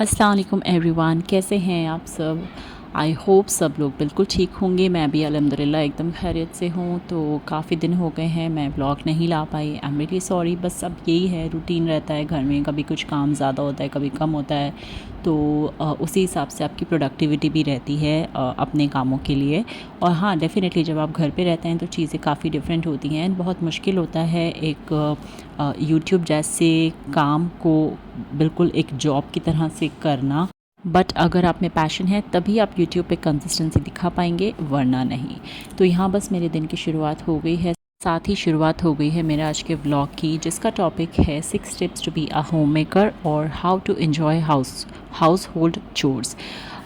अस्सलाम वालेकुम एवरीवन, कैसे हैं आप सब। आई होप सब लोग बिल्कुल ठीक होंगे। मैं भी अल्हम्दुलिल्लाह एकदम खैरियत से हूँ। तो काफ़ी दिन हो गए हैं मैं ब्लॉग नहीं ला पाई। I am really sorry. बस अब यही है, रूटीन रहता है घर में, कभी कुछ काम ज़्यादा होता है, कभी कम होता है। तो उसी हिसाब से आपकी प्रोडक्टिविटी भी रहती है अपने कामों के लिए। और हाँ, डेफ़िनेटली जब आप घर पे रहते हैं तो चीज़ें काफ़ी डिफरेंट होती हैं। बहुत मुश्किल होता है एक यूट्यूब जैसे काम को बिल्कुल एक जॉब की तरह से करना। बट अगर आप में पैशन है तभी आप यूट्यूब पे कंसिस्टेंसी दिखा पाएंगे, वरना नहीं। तो यहाँ बस मेरे दिन की शुरुआत हो गई है, साथ ही शुरुआत हो गई है मेरे आज के व्लॉग की, जिसका टॉपिक है 6 tips to be a homemaker और how to enjoy household chores.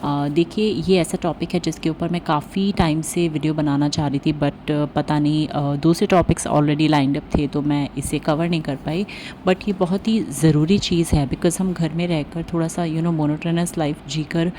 देखिए, ये ऐसा टॉपिक है जिसके ऊपर मैं काफ़ी टाइम से वीडियो बनाना चाह रही थी, बट पता नहीं दूसरे टॉपिक्स ऑलरेडी लाइंड अप थे तो मैं इसे कवर नहीं कर पाई। बट ये बहुत ही ज़रूरी चीज़ है, बिकॉज़ हम घर में रहकर थोड़ा सा मोनोटोनस लाइफ जीकर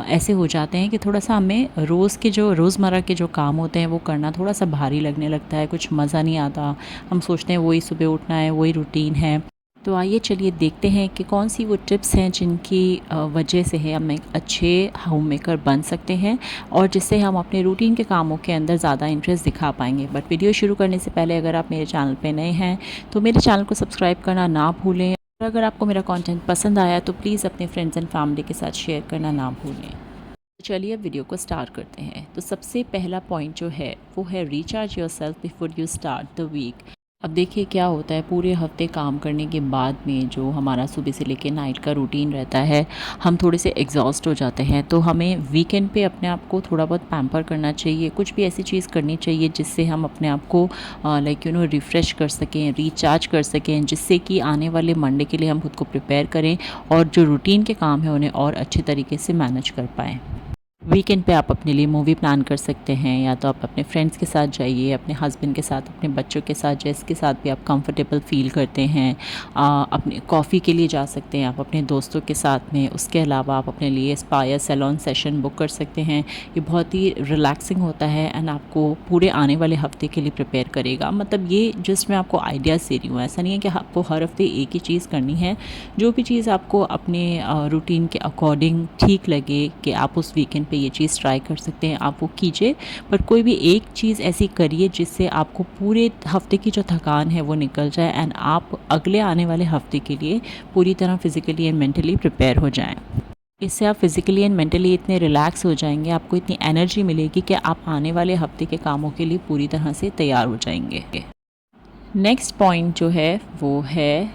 ऐसे हो जाते हैं कि थोड़ा सा हमें रोज़मर्रा के जो काम होते हैं वो करना थोड़ा सा भारी लगने लगता है, कुछ मज़ा नहीं आता। हम सोचते हैं वही सुबह उठना है, वही रूटीन है। तो आइए चलिए देखते हैं कि कौन सी वो टिप्स हैं जिनकी वजह से है हम एक अच्छे होम मेकर बन सकते हैं और जिससे हम अपने रूटीन के कामों के अंदर ज़्यादा इंटरेस्ट दिखा पाएंगे। बट वीडियो शुरू करने से पहले अगर आप मेरे चैनल पे नए हैं तो मेरे चैनल को सब्सक्राइब करना ना भूलें। और अगर आपको मेरा कंटेंट पसंद आया तो प्लीज़ अपने फ्रेंड्स एंड फैमिली के साथ शेयर करना ना भूलें। तो चलिए अब वीडियो को स्टार्ट करते हैं। तो सबसे पहला पॉइंट जो है वो है recharge yourself before you start the week. अब देखिए क्या होता है, पूरे हफ्ते काम करने के बाद में जो हमारा सुबह से लेकर नाइट का रूटीन रहता है, हम थोड़े से एग्जॉस्ट हो जाते हैं। तो हमें वीकेंड पे अपने आप को थोड़ा बहुत पैम्पर करना चाहिए, कुछ भी ऐसी चीज़ करनी चाहिए जिससे हम अपने आप को रिफ़्रेश कर सकें, रिचार्ज कर सकें, जिससे कि आने वाले मंडे के लिए हम खुद को प्रिपेयर करें और जो रूटीन के काम हैं उन्हें और अच्छे तरीके से मैनेज कर पाएँ। वीकेंड पे आप अपने लिए मूवी प्लान कर सकते हैं, या तो आप अपने फ्रेंड्स के साथ जाइए, अपने हस्बैंड के साथ, अपने बच्चों के साथ, जिसके साथ भी आप कंफर्टेबल फ़ील करते हैं। अपने कॉफ़ी के लिए जा सकते हैं आप अपने दोस्तों के साथ में। उसके अलावा आप अपने लिए स्पा या सैलून सेशन बुक कर सकते हैं। ये बहुत ही रिलैक्सिंग होता है एंड आपको पूरे आने वाले हफ्ते के लिए प्रिपेयर करेगा। मतलब ये जस्ट मैं आपको आइडियाज़ दे रही हूँ, ऐसा नहीं है कि आपको हर हफ्ते एक ही चीज़ करनी है। जो भी चीज़ आपको अपने रूटीन के अकॉर्डिंग ठीक लगे कि आप उस वीकेंड पे ये चीज़ ट्राई कर सकते हैं, आप वो कीजिए। बट कोई भी एक चीज़ ऐसी करिए जिससे आपको पूरे हफ्ते की जो थकान है वो निकल जाए एंड आप अगले आने वाले हफ्ते के लिए पूरी तरह फिज़िकली एंड मेंटली प्रिपेयर हो जाएं। इससे आप फिज़िकली एंड मेंटली इतने रिलैक्स हो जाएंगे, आपको इतनी एनर्जी मिलेगी कि आप आने वाले हफ्ते के कामों के लिए पूरी तरह से तैयार हो जाएंगे। नेक्स्ट पॉइंट जो है वो है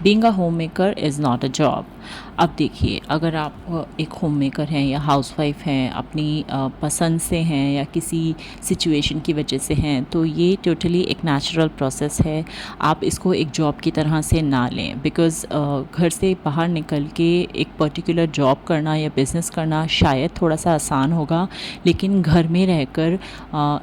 being a home maker is not a job. अब देखिए, अगर आप एक होम मेकर हैं या हाउसवाइफ हैं, अपनी पसंद से हैं या किसी सिचुएशन की वजह से हैं, तो ये टोटली एक नेचुरल प्रोसेस है। आप इसको एक जॉब की तरह से ना लें, बिकॉज़ घर से बाहर निकल के एक पर्टिकुलर जॉब करना या बिज़नेस करना शायद थोड़ा सा आसान होगा, लेकिन घर में रहकर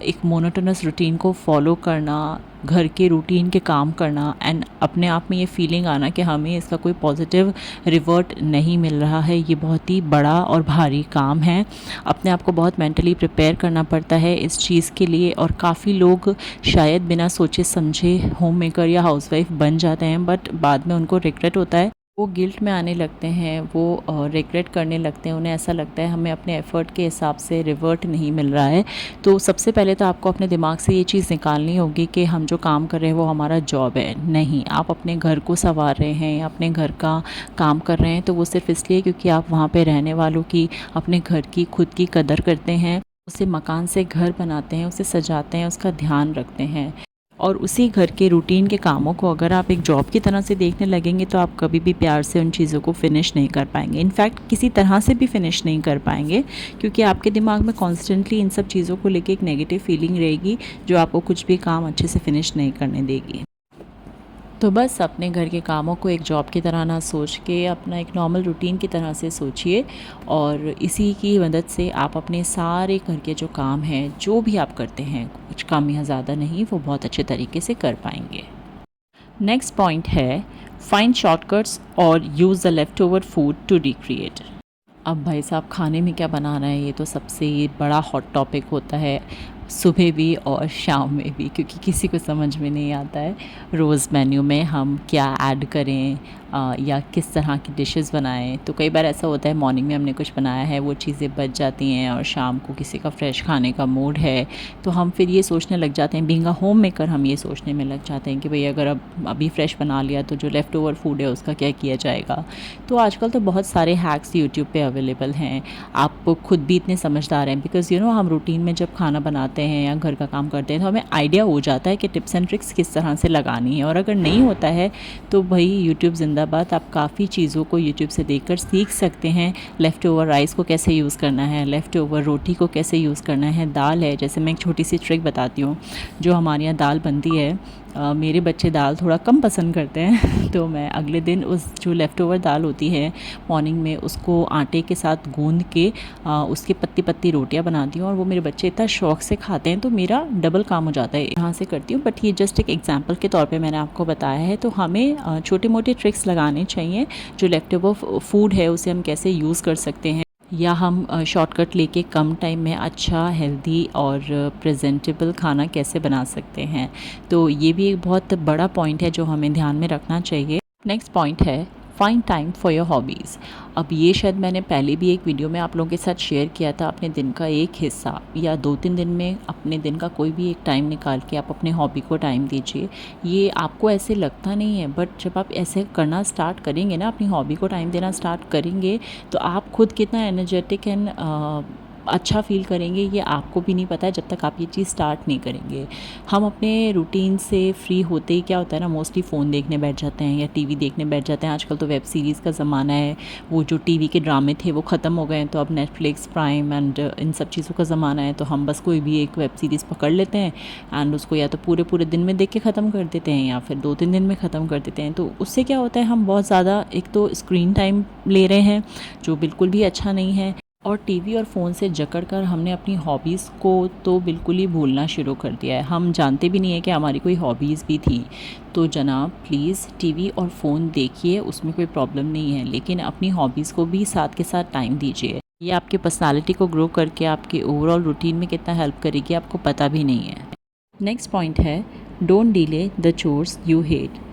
एक मोनोटोनस रूटीन को फॉलो करना, घर के रूटीन के काम करना एंड अपने आप में ये फीलिंग आना कि हमें इसका कोई पॉजिटिव रिवर्ट नहीं मिल रहा है, ये बहुत ही बड़ा और भारी काम है। अपने आप को बहुत मेंटली प्रिपेयर करना पड़ता है इस चीज़ के लिए। और काफ़ी लोग शायद बिना सोचे समझे होम मेकर या हाउसवाइफ बन जाते हैं, बट बाद में उनको रिग्रेट होता है, वो गिल्ट में आने लगते हैं, वो रिग्रेट करने लगते हैं। उन्हें ऐसा लगता है हमें अपने एफ़र्ट के हिसाब से रिवर्ट नहीं मिल रहा है। तो सबसे पहले तो आपको अपने दिमाग से ये चीज़ निकालनी होगी कि हम जो काम कर रहे हैं वो हमारा जॉब है। नहीं, आप अपने घर को सँवार रहे हैं या अपने घर का काम कर रहे हैं तो वो सिर्फ़ इसलिए क्योंकि आप वहाँ पे रहने वालों की, अपने घर की, खुद की कदर करते हैं, उसे मकान से घर बनाते हैं, उसे सजाते हैं, उसका ध्यान रखते हैं। और उसी घर के रूटीन के कामों को अगर आप एक जॉब की तरह से देखने लगेंगे तो आप कभी भी प्यार से उन चीज़ों को फ़िनिश नहीं कर पाएंगे। इनफैक्ट किसी तरह से भी फ़िनिश नहीं कर पाएंगे, क्योंकि आपके दिमाग में कॉन्स्टेंटली इन सब चीज़ों को लेके एक नेगेटिव फीलिंग रहेगी जो आपको कुछ भी काम अच्छे से फ़िनिश नहीं करने देगी। तो बस अपने घर के कामों को एक जॉब की तरह ना सोच के अपना एक नॉर्मल रूटीन की तरह से सोचिए, और इसी की मदद से आप अपने सारे घर के जो काम हैं, जो भी आप करते हैं, कुछ कम या ज़्यादा नहीं, वो बहुत अच्छे तरीके से कर पाएंगे। नेक्स्ट पॉइंट है फाइंड शॉर्टकट्स और use the left over food to recreate. अब भाई साहब, खाने में क्या बना रहे हैं, ये तो सबसे बड़ा हॉट टॉपिक होता है, सुबह भी और शाम में भी, क्योंकि किसी को समझ में नहीं आता है रोज़ मेन्यू में हम क्या ऐड करें, या किस तरह की डिशेस बनाएं। तो कई बार ऐसा होता है मॉर्निंग में हमने कुछ बनाया है, वो चीज़ें बच जाती हैं और शाम को किसी का फ्रेश खाने का मूड है तो हम फिर ये सोचने लग जाते हैं, बीइंग अ होम मेकर हम ये सोचने में लग जाते हैं कि भाई अगर अब अभी फ्रेश बना लिया तो जो लेफ़्ट ओवर फूड है उसका क्या किया जाएगा। तो आजकल तो बहुत सारे हैक्स यूट्यूब पे अवेलेबल हैं। आप खुद भी इतने समझदार हैं बिकॉज़ हम रूटीन में जब खाना बनाते हैं या घर का काम करते हैं तो हमें आइडिया हो जाता है कि टिप्स एंड ट्रिक्स किस तरह से लगानी है। और अगर नहीं होता है तो भाई यूट्यूब ज़िंदाबाद, आप काफ़ी चीज़ों को यूट्यूब से देखकर सीख सकते हैं। लेफ़्ट ओवर राइस को कैसे यूज़ करना है, लेफ़्ट ओवर रोटी को कैसे यूज़ करना है, दाल है, जैसे मैं एक छोटी सी ट्रिक बताती हूँ। जो हमारे यहाँ दाल बनती है, मेरे बच्चे दाल थोड़ा कम पसंद करते हैं तो मैं अगले दिन उस जो लेफ़्ट ओवर दाल होती है मॉर्निंग में उसको आटे के साथ गूंद के उसके पत्ती पत्ती रोटियां बनाती हूँ और वो मेरे बच्चे इतना शौक से खाते हैं तो मेरा डबल काम हो जाता है। यहाँ से करती हूँ, बट ये जस्ट एक एग्जांपल के तौर पे मैंने आपको बताया है। तो हमें छोटे मोटे ट्रिक्स लगाने चाहिए। जो लेफ़्ट ओवर फूड है उसे हम कैसे यूज़ कर सकते हैं या हम शॉर्टकट लेके कम टाइम में अच्छा, हेल्दी और प्रेजेंटेबल खाना कैसे बना सकते हैं। तो ये भी एक बहुत बड़ा पॉइंट है जो हमें ध्यान में रखना चाहिए। नेक्स्ट पॉइंट है find time for your hobbies. अब ये शायद मैंने पहले भी एक वीडियो में आप लोगों के साथ शेयर किया था। अपने दिन का एक हिस्सा या 2-3 दिन में अपने दिन का कोई भी एक टाइम निकाल के आप अपने हॉबी को टाइम दीजिए। ये आपको ऐसे लगता नहीं है, बट जब आप ऐसे करना स्टार्ट करेंगे ना, अपनी हॉबी को टाइम देना स्टार्ट करेंगे तो आप खुद कितना एनर्जेटिक एंड अच्छा फ़ील करेंगे ये आपको भी नहीं पता है जब तक आप ये चीज़ स्टार्ट नहीं करेंगे। हम अपने रूटीन से फ्री होते ही क्या होता है ना, मोस्टली फ़ोन देखने बैठ जाते हैं या टीवी देखने बैठ जाते हैं। आजकल तो वेब सीरीज़ का ज़माना है, वो जो टीवी के ड्रामे थे वो ख़त्म हो गए हैं, तो अब नेटफ्लिक्स, प्राइम एंड इन सब चीज़ों का ज़माना है। तो हम बस कोई भी एक वेब सीरीज़ पकड़ लेते हैं एंड उसको या तो पूरे पूरे दिन में देख के ख़त्म कर देते हैं या फिर 2-3 दिन में ख़त्म कर देते हैं। तो उससे क्या होता है, हम बहुत ज़्यादा एक तो स्क्रीन टाइम ले रहे हैं जो बिल्कुल भी अच्छा नहीं है, और टीवी और फ़ोन से जकड़ कर हमने अपनी हॉबीज़ को तो बिल्कुल ही भूलना शुरू कर दिया है। हम जानते भी नहीं है कि हमारी कोई हॉबीज़ भी थी। तो जनाब प्लीज़ टीवी और फ़ोन देखिए, उसमें कोई प्रॉब्लम नहीं है, लेकिन अपनी हॉबीज़ को भी साथ के साथ टाइम दीजिए। ये आपके पर्सनालिटी को ग्रो करके आपके ओवरऑल रूटीन में कितना हेल्प करेगी आपको पता भी नहीं है। नेक्स्ट पॉइंट है don't delay the chores you hate.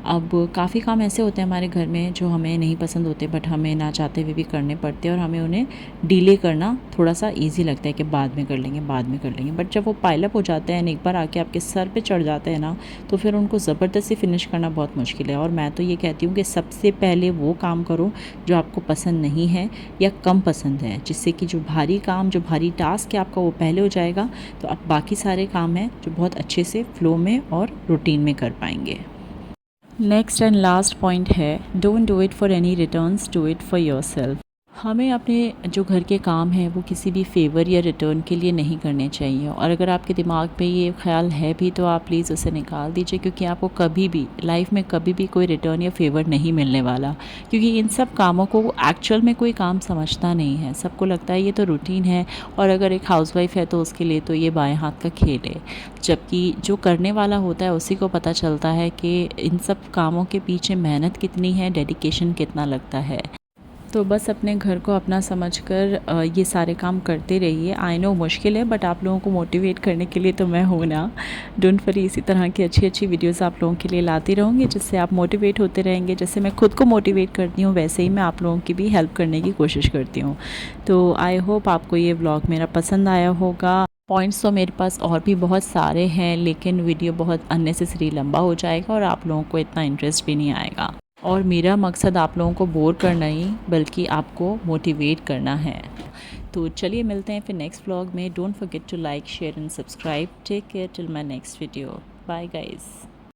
अब काफ़ी काम ऐसे होते हैं हमारे घर में जो हमें नहीं पसंद होते, बट हमें ना चाहते हुए भी करने पड़ते हैं और हमें उन्हें डिले करना थोड़ा सा इजी लगता है कि बाद में कर लेंगे, बाद में कर लेंगे। बट जब वो पाइलअप हो जाते हैं, एक बार आके आपके सर पे चढ़ जाते हैं ना, तो फिर उनको ज़बरदस्ती फिनिश करना बहुत मुश्किल है। और मैं तो ये कहती हूँ कि सबसे पहले वो काम करो जो आपको पसंद नहीं है या कम पसंद है, जिससे कि जो भारी काम, जो भारी टास्क है आपका वो पहले हो जाएगा, तो आप बाकी सारे काम हैं जो बहुत अच्छे से फ्लो में और रूटीन में कर पाएंगे। नेक्स्ट एंड लास्ट पॉइंट है don't do it for any returns, do it for yourself. हमें अपने जो घर के काम हैं वो किसी भी फेवर या रिटर्न के लिए नहीं करने चाहिए। और अगर आपके दिमाग पे ये ख्याल है भी तो आप प्लीज़ उसे निकाल दीजिए, क्योंकि आपको कभी भी लाइफ में कभी भी कोई रिटर्न या फेवर नहीं मिलने वाला। क्योंकि इन सब कामों को एक्चुअल में कोई काम समझता नहीं है, सबको लगता है ये तो रूटीन है, और अगर एक हाउसवाइफ है तो उसके लिए तो ये बाएं हाथ का खेल है। जबकि जो करने वाला होता है उसी को पता चलता है कि इन सब कामों के पीछे मेहनत कितनी है, डेडिकेशन कितना लगता है। तो बस अपने घर को अपना समझकर ये सारे काम करते रहिए। आई नो मुश्किल है, बट आप लोगों को मोटिवेट करने के लिए तो मैं हूँ ना। डोंट वरी, इसी तरह की अच्छी अच्छी वीडियोस आप लोगों के लिए लाती रहूँगी जिससे आप मोटिवेट होते रहेंगे। जैसे मैं खुद को मोटिवेट करती हूँ वैसे ही मैं आप लोगों की भी हेल्प करने की कोशिश करती हूँ। तो आई होप आपको ये व्लॉग मेरा पसंद आया होगा। पॉइंट्स तो मेरे पास और भी बहुत सारे हैं, लेकिन वीडियो बहुत अननेसेसरी लंबा हो जाएगा और आप लोगों को इतना इंटरेस्ट भी नहीं आएगा। और मेरा मकसद आप लोगों को बोर करना ही बल्कि आपको मोटिवेट करना है। तो चलिए मिलते हैं फिर नेक्स्ट व्लॉग में। Don't forget to like, share and subscribe. Take care till my next video. Bye guys.